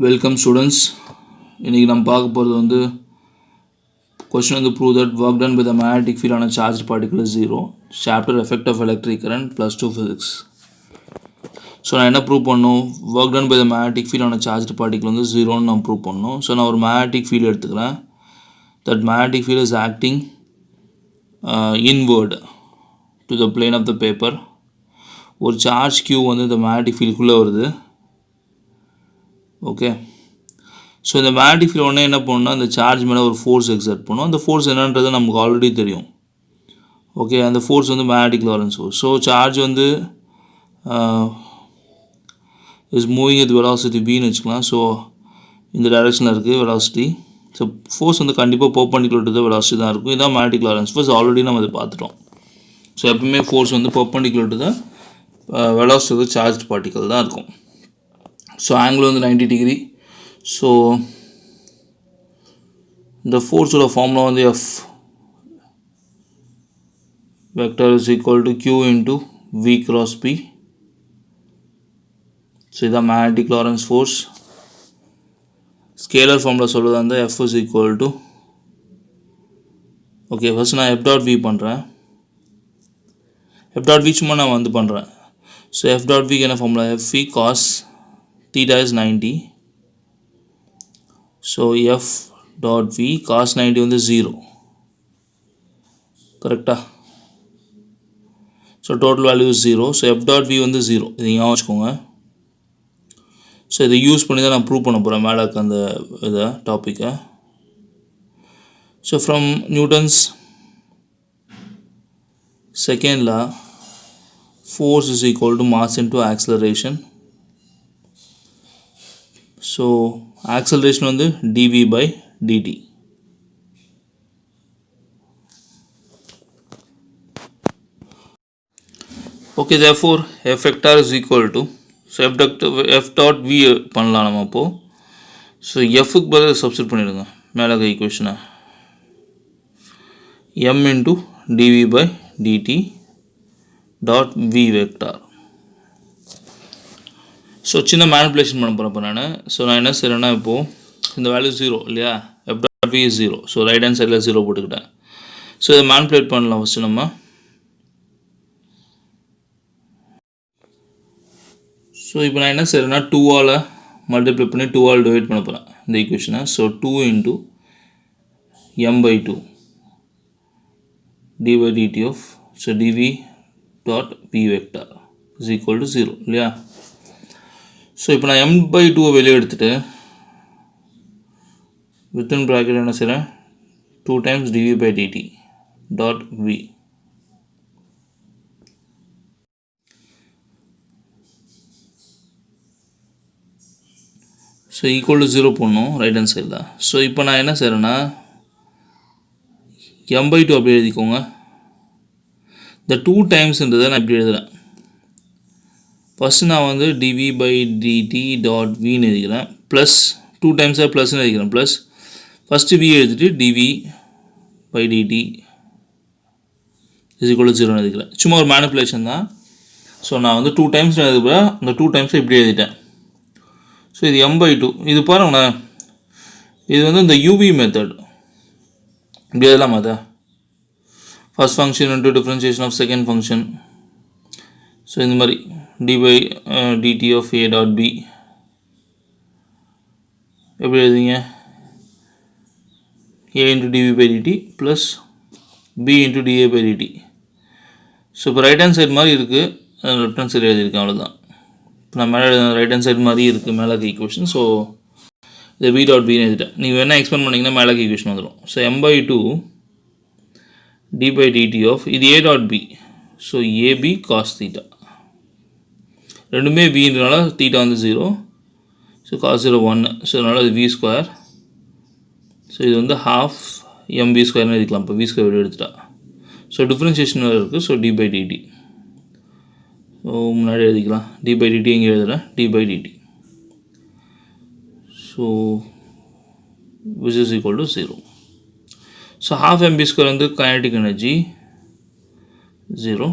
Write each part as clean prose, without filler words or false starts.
Welcome students. இன்னைக்கு நம்ம பார்க்க போகிறது வந்து question வந்து prove that work done by the magnetic field on a charged particle is zero. Chapter effect of electric current plus 2 physics. So நான் என்ன prove பண்ணணும், work done by the magnetic field ஆன சார்ஜ் பார்ட்டிகல் வந்து ஜீரோன்னு நான் prove பண்ணணும். So நான் ஒரு மேக்னெட்டிக் ஃபீல்டு எடுத்துக்கிறேன். That magnetic field is acting inward to the plane of the paper. ஒரு சார்ஜ் கியூ வந்து இந்த மேக்னெட்டிக் ஃபீல்டுக்குள்ளே வருது. ஓகே, ஸோ இந்த மேக்னெட்டிக் ஃபீல்டு உடனே என்ன பண்ணணும்னா இந்த சார்ஜ் மேலே ஒரு ஃபோர்ஸ் எக்ஸர்ட் பண்ணும். அந்த ஃபோர்ஸ் என்னன்றது நமக்கு ஆல்ரெடி தெரியும். ஓகே, அந்த ஃபோர்ஸ் வந்து magnetic Lorentz force. So charge வந்து இஸ் மூவிங் வித் வெலாசிட்டி பின்னு வச்சுக்கலாம். ஸோ இந்த டைரெக்ஷனில் இருக்குது வெலாசிட்டி. ஸோ ஃபோர்ஸ் வந்து கண்டிப்பாக பெர்பெண்டிகுலர் டு த வெலாசிட்டி தான் இருக்கும். இதான் மேக்னெட்டிக் லாரன்ஸ் ஃபோர்ஸ். ஆல்ரெடி நம்ம அதை பார்த்துட்டோம். ஸோ எப்பவுமே ஃபோர்ஸ் வந்து perpendicular to the velocity of the charge particle தான் இருக்கும். ஸோ ஆங்கிள் வந்து 90 டிகிரி. ஸோ இந்த ஃபோர்ஸோட ஃபார்முலா வந்து F vector is equal to Q into V cross B. So இதான் magnetic Lorentz force. Scalar formula சொல்கிறது வந்து F is equal to, okay first நான் எஃப் டாட் வி பண்ணுறேன். எஃப் டாட் வி சும்மா நான் வந்து பண்ணுறேன். ஸோ எஃப் டாட் விக்கு என்ன formula, F V cos theta is 90. So f dot v cos 90 வந்து 0. கரெக்டா? So total value is 0. So f dot v வந்து 0. இது ஞாபகம் வச்சுக்கோங்க. ஸோ இதை யூஸ் பண்ணி தான் நான் ப்ரூவ் பண்ண போகிறேன் மேலே இருக்க அந்த இதை டாப்பிக்கை. So from Newton's second law, force is equal to mass into acceleration. So acceleration வந்து dv by dt. Okay, therefore f vector is equal to, so f dot v பண்ணலாம் நம்ம அப்போ. ஸோ எஃப்க்கு பதில் சப்ஸ்டிட் பண்ணிடுங்க மேலே ஈக்குவேஷனை. m into dv by dt dot v vector. So சின்ன manipulation பண்ண போகிறப்ப நான் என்ன செய்கிறேன்னா, இப்போது இந்த வேல்யூ 0 இல்லையா, F dot V is 0. So right hand சைடில் 0 போட்டுக்கிட்டேன். ஸோ இதை மேனிப்புலேட் பண்ணலாம் ஃபஸ்ட்டு நம்ம. ஸோ இப்போ நான் என்ன செய்கிறேன்னா 2ஆல் மல்டிப்ளை பண்ணி 2ஆல் டிவைட் பண்ண போகிறேன் இந்த ஈக்குவேஷனை. So 2 into m by 2 d by dt of, so dv dot p vector is equal to 0 இல்லையா. ஸோ இப்போ நான் m by 2 வெளியே எடுத்துகிட்டு வித்தின் ப்ராக்கெட் என்ன செய்கிறேன், 2 times dv by dt dot v. So equal to 0 போடணும் ரைட் ஹேண்ட் சைடில். So இப்போ நான் என்ன செய்கிறேன்னா m by 2 அப்படி எழுதிக்கோங்க. இந்த 2 டைம்ஸ்ன்றதை நான் இப்படி எழுதுகிறேன். ஃபஸ்ட்டு நான் வந்து dv by dt dot vன்னு எழுதிக்கிறேன். ப்ளஸ் 2 டைம்ஸாக ப்ளஸ்ன்னு எழுதிக்கிறேன். ப்ளஸ் ஃபஸ்ட்டு v எழுதிட்டு dv by dt is equal to 0 எழுதிக்கிறேன். சும்மா ஒரு மேனிப்புலேஷன் தான். ஸோ நான் வந்து 2 டைம்ஸ் எழுதுகிறேன். அந்த 2 டைம்ஸை இப்படி எழுதிட்டேன். ஸோ இது m by 2. இது பாருங்களேன், இது வந்து இந்த uv மெத்தட். இப்படி எழுதலாமா அதை, first function into differentiation of second function. So இந்த மாதிரி d by dt of a dot b எப்படி எழுதுங்க, a into dv by dt plus b into da by dt. So இப்போ ரைட் ஹேண்ட் சைடு மாதிரி இருக்குது, லெஃப்ட் ஹேண்ட் சைடு எழுதியிருக்கேன், அவ்வளோதான். இப்போ நான் மேலே ரைட் ஹேண்ட் சைடு மாதிரி இருக்குது மேலே ஈக்குவேஷன். ஸோ இதை v dot bன்னு எழுதிட்டேன். நீங்கள் வேணால் எக்ஸ்பெண்ட் பண்ணிங்கன்னா மேலே ஈக்குவேஷன் வந்துடும். So m by 2 d by dt of, இது a dot b. So ab cos theta. ரெண்டுமே வின்றனால தீட்டா வந்து 0. So cos 0 1. ஸோ அதனால் அது வி ஸ்கொயர். ஸோ இது வந்து ஹாஃப் எம் வி ஸ்கொயர்னு எழுதிக்கலாம். இப்போ வி ஸ்கொயர் வெளியே எடுத்துட்டா. ஸோ டிஃப்ரென்ஷியேஷன் இருக்குது. So d by dt. So முன்னாடி எழுதிக்கலாம் டி பை டிடி. எங்கே எழுதுகிறேன், d by dt. So which is equal to 0. So half MV square வந்து kinetic energy 0.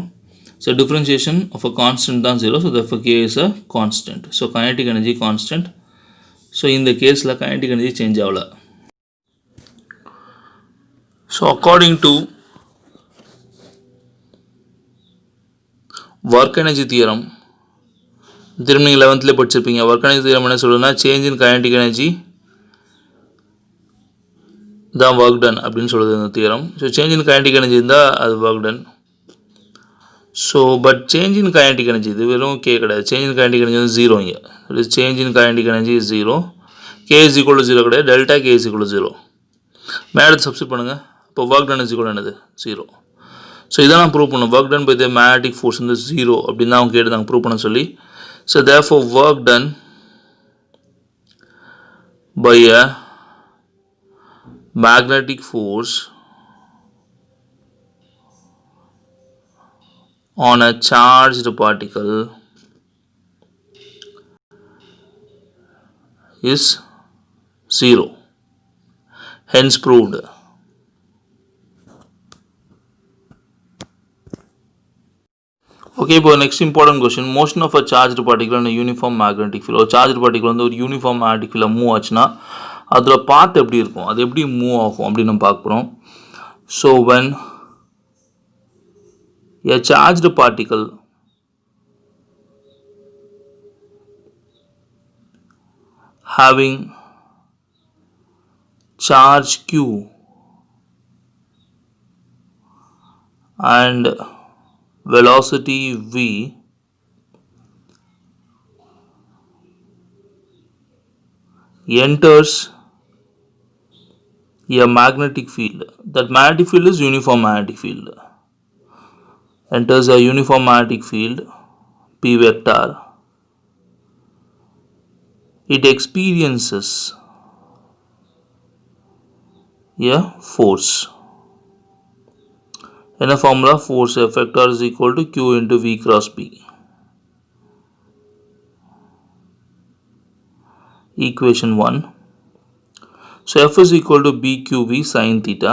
So differentiation of a constant than 0, so therefore k is a constant. So kinetic energy constant so இந்த கேஸில் kinetic energy change ஆகலை. So according to work energy theorem, திரும்ப நீங்கள் 11th படிச்சிருப்பீங்க. Work energy theorem என்ன சொல்லுதுன்னா, change in kinetic energy தான் work done அப்படின்னு சொல்லுது இந்த theorem. So change in kinetic energy இருந்தால் அது work done. So but change in kinetic energy இது வெறும் கே கிடையாது. சேஞ்ச் இன் கைனடிக் எனர்ஜி வந்து 0 இங்கே. Change in kinetic energy 0, K is equal to 0 கிடையாது, delta K is equal to 0. மேலே substitute பண்ணுங்கள். இப்போ ஒர்க் டன் இஸ் ஈக்குவல் என்னது 0. ஸோ இதான் நான் ப்ரூவ் பண்ணணும். Work done by the magnetic force வந்து 0 அப்படின்னு தான் அவங்க கேட்டுதாங்க ப்ரூவ் பண்ண சொல்லி. So therefore work done by a magnetic force on a charged particle is 0. Hence proved. Okay, இப்போ next important question. Motion of a charged particle in a uniform magnetic field. ஒரு charged particle வந்து ஒரு uniform magnetic field move ஆச்சுன்னா அதில் பாத் எப்படி இருக்கும், அது எப்படி மூவ் ஆகும் அப்படின்னு நம்ம பார்க்க போகிறோம். So when a charged particle having charge q and velocity v enters a magnetic field. That magnetic field is uniform magnetic field. Enters a uniform magnetic field P vector. It experiences a force. In a formula, force F vector is equal to Q into V cross P. Equation 1. So F is equal to BQV sin theta.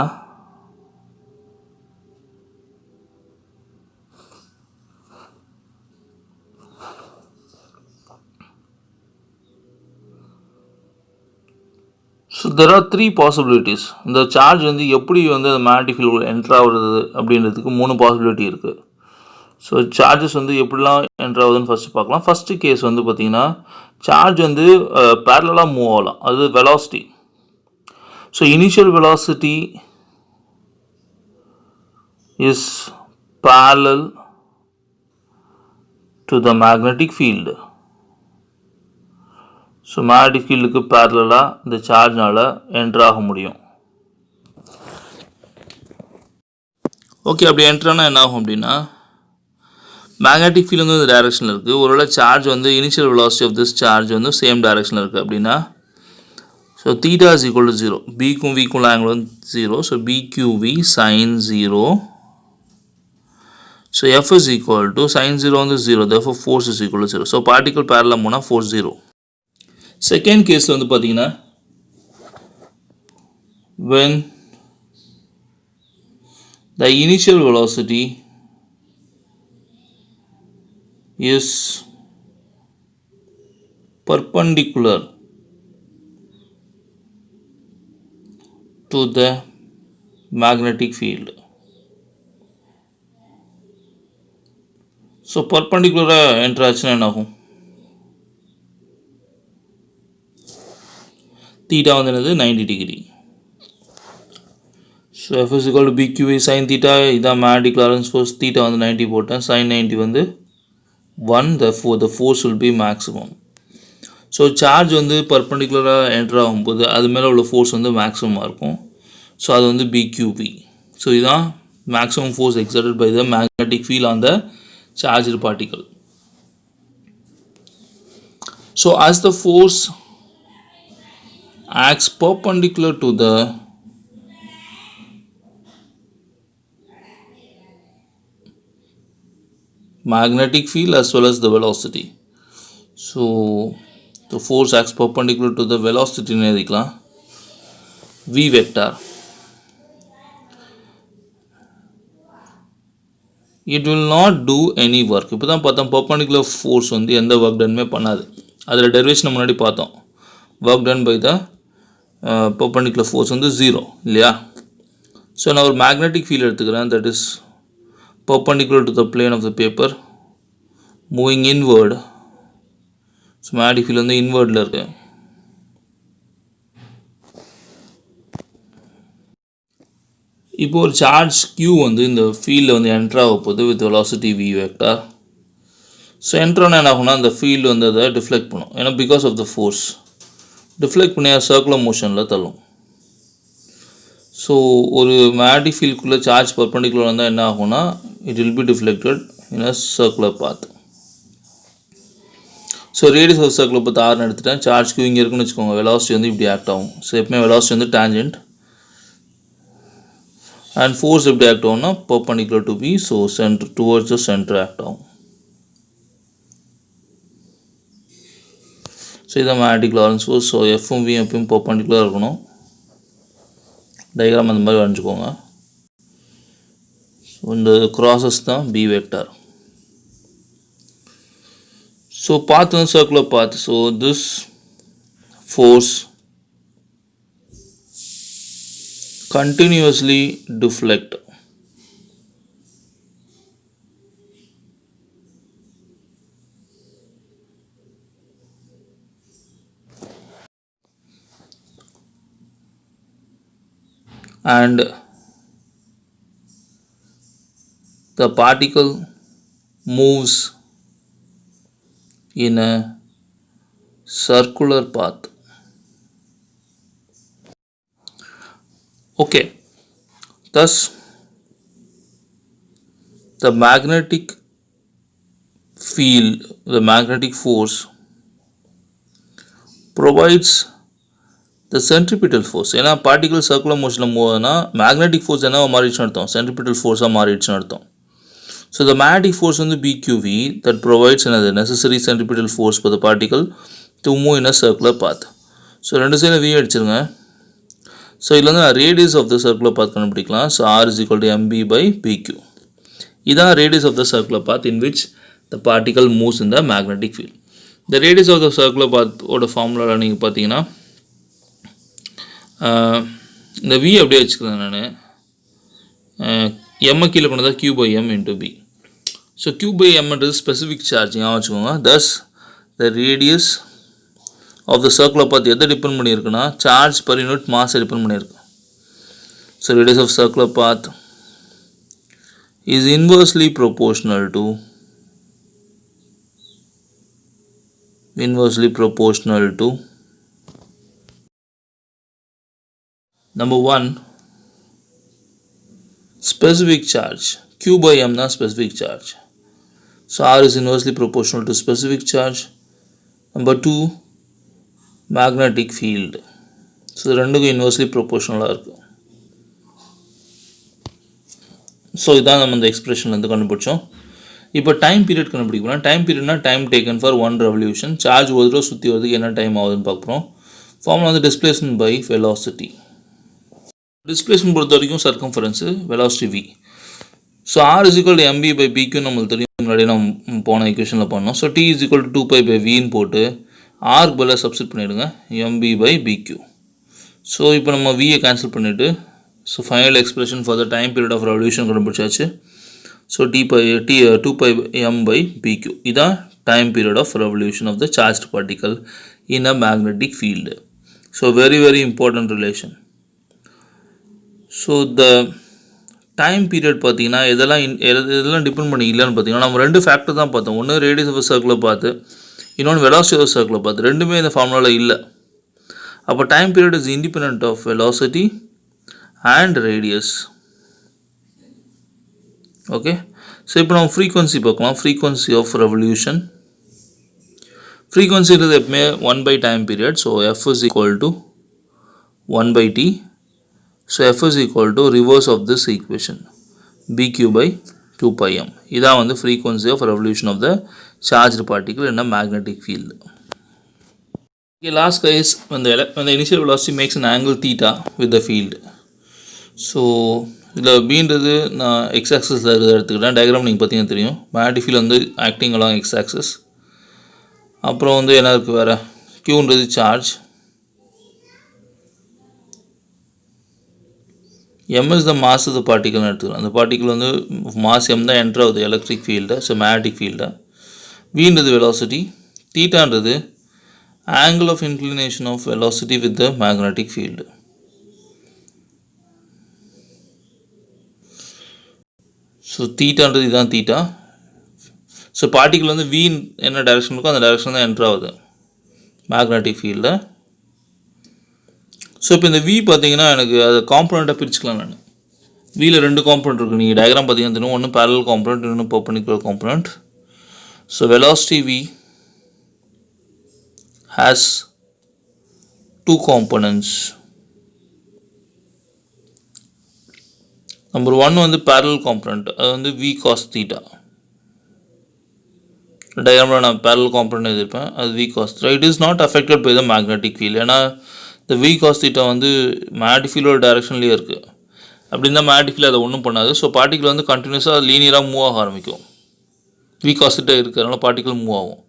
So there are three possibilities. இந்த charge வந்து எப்படி வந்து அந்த magnetic field enter ஆகுறது அப்படின்றதுக்கு 3 possibility இருக்குது. So charges வந்து எப்படிலாம் என்ட்ரு ஆகுதுன்னு ஃபஸ்ட்டு பார்க்கலாம். ஃபஸ்ட்டு கேஸ் வந்து பார்த்திங்கன்னா சார்ஜ் வந்து பேரலாக மூவ் ஆகலாம். அது velocity. So initial velocity is parallel to the magnetic field. So magnetic ஃபீல்டுக்கு பேரலாக இந்த சார்ஜ்னால் என்ட்ரு ஆக முடியும். ஓகே, அப்படி என்ட்ரானா என்ன ஆகும் அப்படின்னா, மேக்னெட்டிக் ஃபீல்டு வந்து இந்த டைரெக்ஷனில் இருக்குது. ஒருவேளை சார்ஜ் வந்து initial velocity of this charge வந்து சேம் டைரெக்ஷனில் இருக்குது அப்படின்னா, so theta is equal to 0. பிக்கும் விக்கும் ஆங்கிள் வந்து 0. So B Q V sine 0. So F is equal to sine 0 வந்து 0. therefore force is equal to 0. So particle பேரலாக போனால் ஃபோர்ஸ் 0. செகண்ட் கேஸில் வந்து பார்த்தீங்கன்னா, when the initial velocity is perpendicular to the magnetic field. So பர்பண்டிகுலராக என்ட்ரு ஆச்சுன்னா என்ன ஆகும்? தீட்டா வந்து என்னது 90 degree. So F is equal to B Q V sine theta. இதான் மேக்னெட்டிக் லாரன்ஸ் ஃபோர்ஸ். தீட்டா வந்து 90 போட்டேன். சைன் 90 வந்து 1. the force will be maximum. So charge வந்து பர்பண்டிகுலராக என்ட்ரு ஆகும்போது அது மேலே உள்ள ஃபோர்ஸ் வந்து மேக்ஸிமமாக இருக்கும். ஸோ அது வந்து பிக்யூவி. ஸோ இதுதான் maximum force exerted by the magnetic field on the charged particle. So as the force acts perpendicular to the magnetic field as well as the velocity, so the force acts perpendicular to the velocity னு எழுதிக்கலாம். V vector, it will not do any work. இப்போ தான் பார்த்தோம் perpendicular force வந்து எந்த work டன்மே பண்ணாது. அதில் டெரிவேஷனை முன்னாடி பார்த்தோம். work done by the perpendicular force வந்து 0 இல்லையா. ஸோ நான் ஒரு மேக்னெட்டிக் ஃபீல்ட் எடுத்துக்கிறேன், that is perpendicular to the plane of the paper moving inward. So magnetic field வந்து இன்வர்டில் இருக்கு. இப்போ ஒரு சார்ஜ் Q வந்து இந்த ஃபீல்டில் வந்து என்ட்ரு ஆக போகுது with velocity v vector. So என்ட்ரானா என்ன ஆகும்னா அந்த ஃபீல்டு வந்து அதை டிஃப்ளெக்ட் பண்ணும், ஏன்னா because of the force deflect பண்ணி சர்க்குலர் மோஷனில் தள்ளும். ஸோ ஒரு மேக்னெட்டிக் ஃபீல்டுக்குள்ளே சார்ஜ் பர்பெண்டிகுலர் வந்தால் என்ன ஆகும்னா it will be deflected in a circular path. So radius of circular path ஆர்னு எடுத்துட்டேன், சார்ஜ் Q இங்கே இருக்குன்னு வச்சுக்கோங்க, வெலாசிட்டி வந்து இப்படி ஆக்ட் ஆகும். ஸோ எப்பவுமே வெலாசிட்டி வந்து டேஞ்சன்ட் and force எப்படி ஆக்ட் ஆகும்னா perpendicular to B, so center towards the center act ஆகும். ஸோ இதான் மேக்னெட்டிக் லாரன்ஸ் ஃபோர்ஸ். ஸோ எஃப்பும் வி எப்பயும் perpendicular இருக்கணும். டயக்ராம் அந்த மாதிரி வரைஞ்சிக்கோங்க. ஸோ இந்த க்ராசஸ் தான் B வெக்டார். ஸோ பாத் வந்து circular path. So this force continuously deflect and the particle moves in a circular path. Okay, thus the magnetic field, the magnetic force provides the centripetal force. ஏன்னா particle circular மோஷனில் move ஆகுதுன்னா magnetic force என்ன மாறிடுச்சுன்னு அர்த்தம், centripetal ஃபோர்ஸாக மாறிடுச்சுன்னு அர்த்தம். So the magnetic force வந்து BQV that provides another necessary centripetal force for the particle to move in a circular path. So ரெண்டு சைடில் V அடிச்சிருங்க. ஸோ இதில் வந்து நான் radius of the circular path கண்டுபிடிக்கலாம். So R is equal to MB by PQ. இதான் radius of the circular path in which the particle moves in the magnetic field. இந்த radius of the circular பாத்தோட ஃபார்முலாவில் நீங்கள் பார்த்தீங்கன்னா இந்த V அப்படியே வச்சுக்கிறேன் நான், M கீழே கொண்டு தான் Q by M into B. So Q by Mன்றது ஸ்பெசிஃபிக் சார்ஜ் வச்சுக்கோங்க. thus the radius of the circular path எதை டிபெண்ட் பண்ணியிருக்குன்னா சார்ஜ் பர் யூனிட் மாஸை டிபெண்ட் பண்ணியிருக்கு. So radius of circular path is inversely proportional to number 1 specific charge. Q by M தான் specific charge. So R is inversely proportional to specific charge. Number 2 magnetic field. So ரெண்டுக்கும் inversely ப்ரொபோர்ஷனலாக இருக்குது. So இதான் நம்ம இந்த எக்ஸ்பிரஷன்லேருந்து கண்டுபிடிச்சோம். இப்போ டைம் பீரியட் கண்டுபிடிக்கணும். டைம் பீரியட்னா time taken for 1 revolution. Charge ஒரு தடவை சுற்றி வரதுக்கு என்ன டைம் ஆகுதுன்னு பார்க்குறோம். ஃபார்முலா வந்து டிஸ்பிளேஸ்மெண்ட் பை வெலாசிட்டி. டிஸ்பிளேஸ்மெண்ட் பொறுத்த வரைக்கும் circumference velocity V. So R is equal to MB by PQ நம்மளுக்கு தெரியும், முன்னாடி நம்ம போன ஈக்குவேஷனில் பண்ணோம். So T is equal to 2π by Vன்னு போட்டு ஆர்க்கு பதிலாக சப்ஸ்டிட் பண்ணிவிடுங்க, MB by BQ. ஸோ இப்போ நம்ம வியை கேன்சல் பண்ணிவிட்டு so final expression for the time period of revolution கண்டுபிடிச்சாச்சு. ஸோ 2π M by BQ இதான் time period of revolution of the charged particle in a magnetic field. So very very important relation. So the time period பார்த்தீங்கன்னா எதெல்லாம் depend பண்ணி இல்லைன்னு பார்த்தீங்கன்னா நம்ம ரெண்டு factor தான் பார்த்தோம். ஒன்று ரேடியஸ் ஆஃப் சர்க்கிளை பார்த்து, இன்னொன்று வெலாசிட்டி ஆஃப் சர்க்கிளை பார்த்து. ரெண்டுமே இந்த ஃபார்முலாவில் இல்லை. அப்போ time period is independent of velocity and radius. Okay, so இப்போ நம்ம ஃப்ரீக்வன்சி பார்க்கலாம். Frequency of revolution. ஃப்ரீக்வன்சின்றது எப்பவுமே 1 by time period. So F is equal to 1 by T. So F is equal to reverse of this equation BQ by 2πm. இதான் வந்து frequency of revolution of the charged particle in a magnetic field. Okay, last case, when the initial velocity makes an angle theta with the field. So இதில் பீன்றது நான் X ஆக்சஸில் இருக்கிறத எடுத்துக்கிட்டேன். Diagram நீங்கள் பார்த்தீங்கன்னா தெரியும். Magnetic field வந்து ஆக்டிங் அலாங் எக்ஸ் ஆக்சஸ். அப்புறம் வந்து என்ன இருக்குது வேறு, க்யூன்றது charge, m is the mass of the particle எடுத்துக்கலாம். அந்த பார்ட்டிக்கல் வந்து மாஸ் m தான் என்டர் ஆகுது electric field, so magnetic field. vன்றது வெலாசிட்டி, தீட்டான்றது angle of inclination of velocity with the magnetic field. So தீட்டான்றது இதுதான் தீட்டா. ஸோ பார்ட்டிக்கல் வந்து v என்ன டைரக்ஷன் இருக்கோ அந்த டைரக்ஷன் தான் என்டர் ஆகுது மேக்னெட்டிக் ஃபீல்டில். ஸோ இப்போ இந்த v பார்த்தீங்கன்னா எனக்கு அதை காம்பனண்ட்டாக பிரிச்சுக்கலாம். நான் வியில் 2 காம்பனண்ட் இருக்குது. நீங்கள் டயக்ராம் பார்த்தீங்கன்னா தெரியும், ஒன்று parallel காம்பனண்ட், இன்னொன்று perpendicular component. So velocity v has 2 components. Number 1 வந்து parallel component, அது வந்து v cos theta. டயக்ராமில் நான் parallel component எழுதியிருப்பேன், அது v cos theta. It is not affected by the magnetic field. ஏன்னா இந்த v cos theta வந்து magnetic ஃபீல்டோட டைரக்ஷன்லேயே இருக்குது. அப்படின்னா மேக்னெட்டிக் ஃபீல்டு அதை ஒன்றும் பண்ணாது. ஸோ பார்ட்டிக்கல் வந்து கண்டினியூஸாக லீனியராக மூவ் ஆக ஆரம்பிக்கும். v cos theta இருக்கிறதுனால பார்ட்டிக்கல் மூவ் ஆகும்.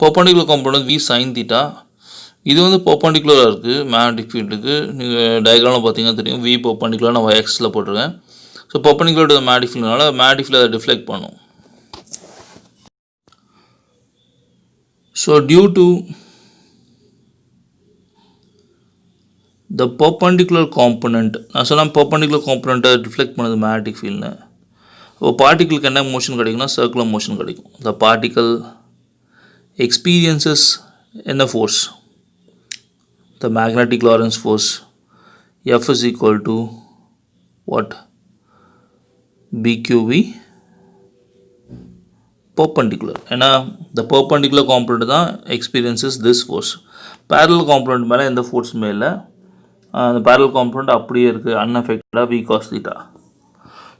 perpendicular component v sin theta, இது வந்து perpendicular இருக்குது மேக்னெட்டிக் ஃபீல்டுக்கு. நீங்கள் டயக்ராமில் பார்த்தீங்கன்னா தெரியும், v perpendicular நான் y axisல போட்டிருக்கேன். So perpendicular to the magnetic fieldனால மேக்னெட்டிக் ஃபீல்டு அதை டிஃப்ளெக்ட் பண்ணும். So due to the perpendicular component, நான் சொன்னால் perpendicular component ரிஃப்ளெக்ட் பண்ணுது மேக்னெட்டிக் ஃபீல்டு. இப்போ பார்ட்டிக்கிளுக்கு என்ன மோஷன் கிடைக்கும்னா சர்க்குலர் மோஷன் கிடைக்கும். the particle experiences in a force, the magnetic Lorentz force F is equal to what? BQV perpendicular. ஏன்னா the perpendicular component தான் experiences this force. parallel component மேலே எந்த ஃபோர்ஸுமே இல்லை. அந்த parallel component அப்படியே இருக்குது unaffected v cos theta.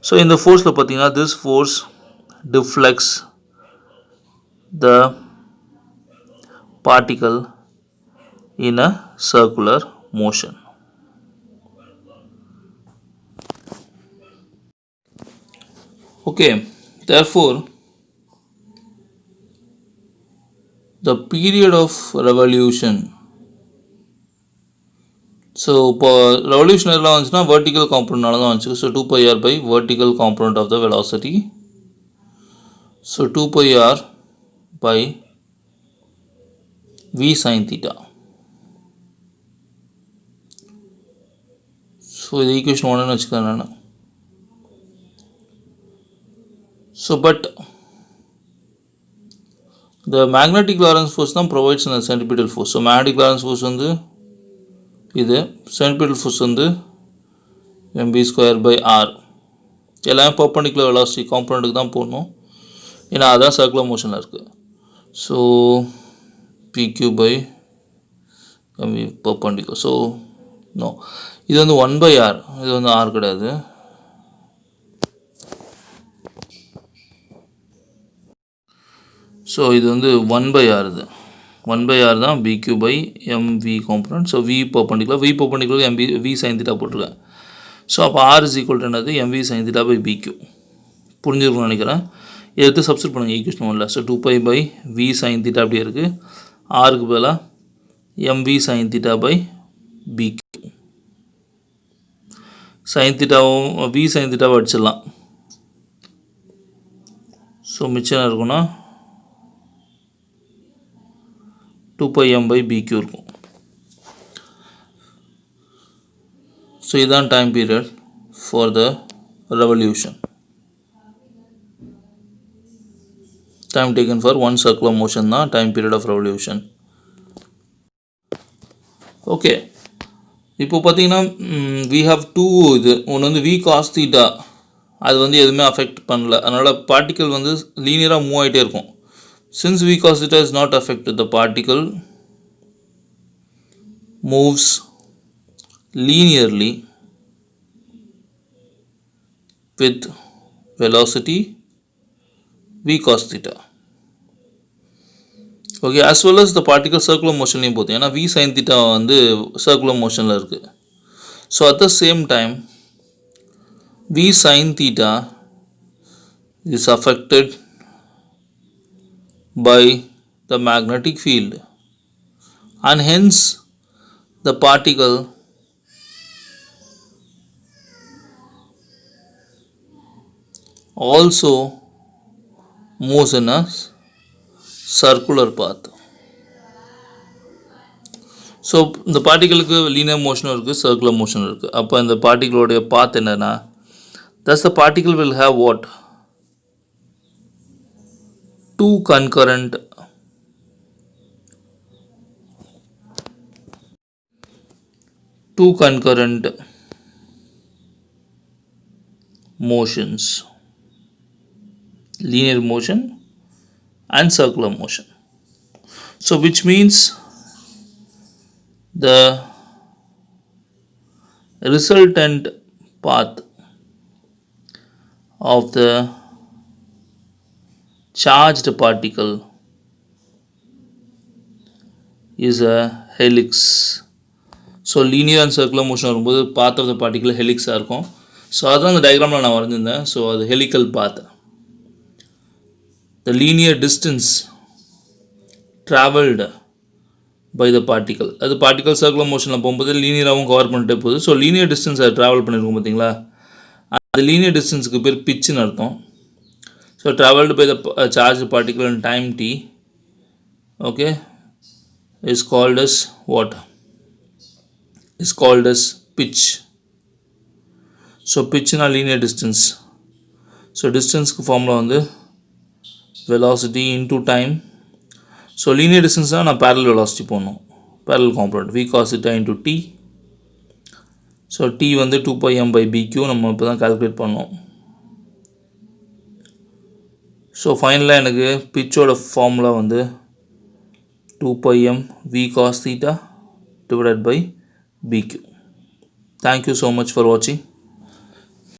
So இந்த ஃபோர்ஸில் பார்த்தீங்கன்னா this force deflects the particle in a circular motion. Okay, therefore the period of revolution, so இப்போ ரெவல்யூஷனரிலாம் வந்துச்சுன்னா வெர்டிக்கல் காம்பனண்ட்னால தான் வந்துச்சு. So 2πr by vertical component of the velocity. So 2πr by v sin theta. So இது equation 1ன்னு வச்சுக்கிறேன் நான். So but the magnetic Lorentz force தான் provides the centripetal force. So magnetic Lorentz force வந்து இது, centripetal force வந்து mv²/r. எல்லாமே perpendicular velocity காம்பனண்ட்டுக்கு தான் போடணும், ஏன்னா அதான் சர்க்குலர் மோஷனில் இருக்குது. So pq/mv perpendicular. So no, இது வந்து 1/r, இது வந்து r கிடையாது. ஸோ இது வந்து 1/r, இது 1/r தான் BQ/mv component. So v perpendicular mv v sin theta போட்டிருக்கேன். ஸோ அப்போ r is equal to என்னது mv sin theta by BQ. புரிஞ்சிருக்கும்னு நினைக்கிறேன். இதை எடுத்து சப்ஸ்டிட் பண்ணுங்கள் ஈக்குவேஷன் 1ல். ஸோ 2π/v sin theta அப்படியே இருக்குது, rக்கு பதிலாக mv sin theta by BQ. sin thetaவும் v sin thetaவும் அடிச்சிடலாம். ஸோ மிச்சம் இருக்குன்னா 2πm/BQ இருக்கும். ஸோ இதுதான் time period for the revolution. Time taken for one circular motion தான் time period of revolution. Okay, இப்போ பார்த்தீங்கன்னா வி ஹாவ் டூ, இது ஒன்று வந்து v cos theta, அது வந்து எதுவுமே அஃபெக்ட் பண்ணல, அதனால் பார்ட்டிக்கல் வந்து லீனியராக மூவ் ஆகிட்டே இருக்கும். Since v cos theta is not affected, the particle moves linearly with velocity v cos theta. Okay, as well as the particle circular motion லையும் போகுது, ஏன்னா v sin theta வந்து circular motionல இருக்குது. So at the same time v sin theta is affected by the magnetic field, and hence the particle also moves in a circular path. So இந்த பார்ட்டிகளுக்கு linear மோஷனும் இருக்குது, circular மோஷனும் இருக்குது. அப்போ இந்த பார்ட்டிகளோடைய பாத் என்னென்னா, thus the particle will have what? Two concurrent motions, linear motion and circular motion. So which means the resultant path of the charged particle is a helix. So linear and circular motion வரும்போது பாத் of the particle ஹெலிக்ஸாக இருக்கும். So அதுதான் அந்த டயக்ராமில் நான் வரைஞ்சிருந்தேன். So அது helical path. The linear distance travelled by the particle, அது particle circular மோஷனில் போகும்போது லீனியராகவும் கவர் பண்ணிட்டே போகுது. ஸோ லீனியர் டிஸ்டன்ஸ் அதை ட்ராவல் பண்ணியிருக்கோம் பார்த்தீங்களா, அந்த லீனியர் டிஸ்டன்ஸுக்கு பேர் பிச்சுன்னு அர்த்தம். So travelled by the charge particle in time t, okay, is called as what? Is called as pitch. So pitch na linear distance. So distance ku formula வந்து velocity into time. So linear distance na parallel velocity போடணும், parallel component v cos theta into t. So t வந்து 2 pi m by bq நம்ம இப்போ தான் calculate பண்ணோம். So ஃபைனலாக எனக்கு பிச்சோட formula வந்து 2 pi m v cos theta divided by bq. Thank you so much for watching.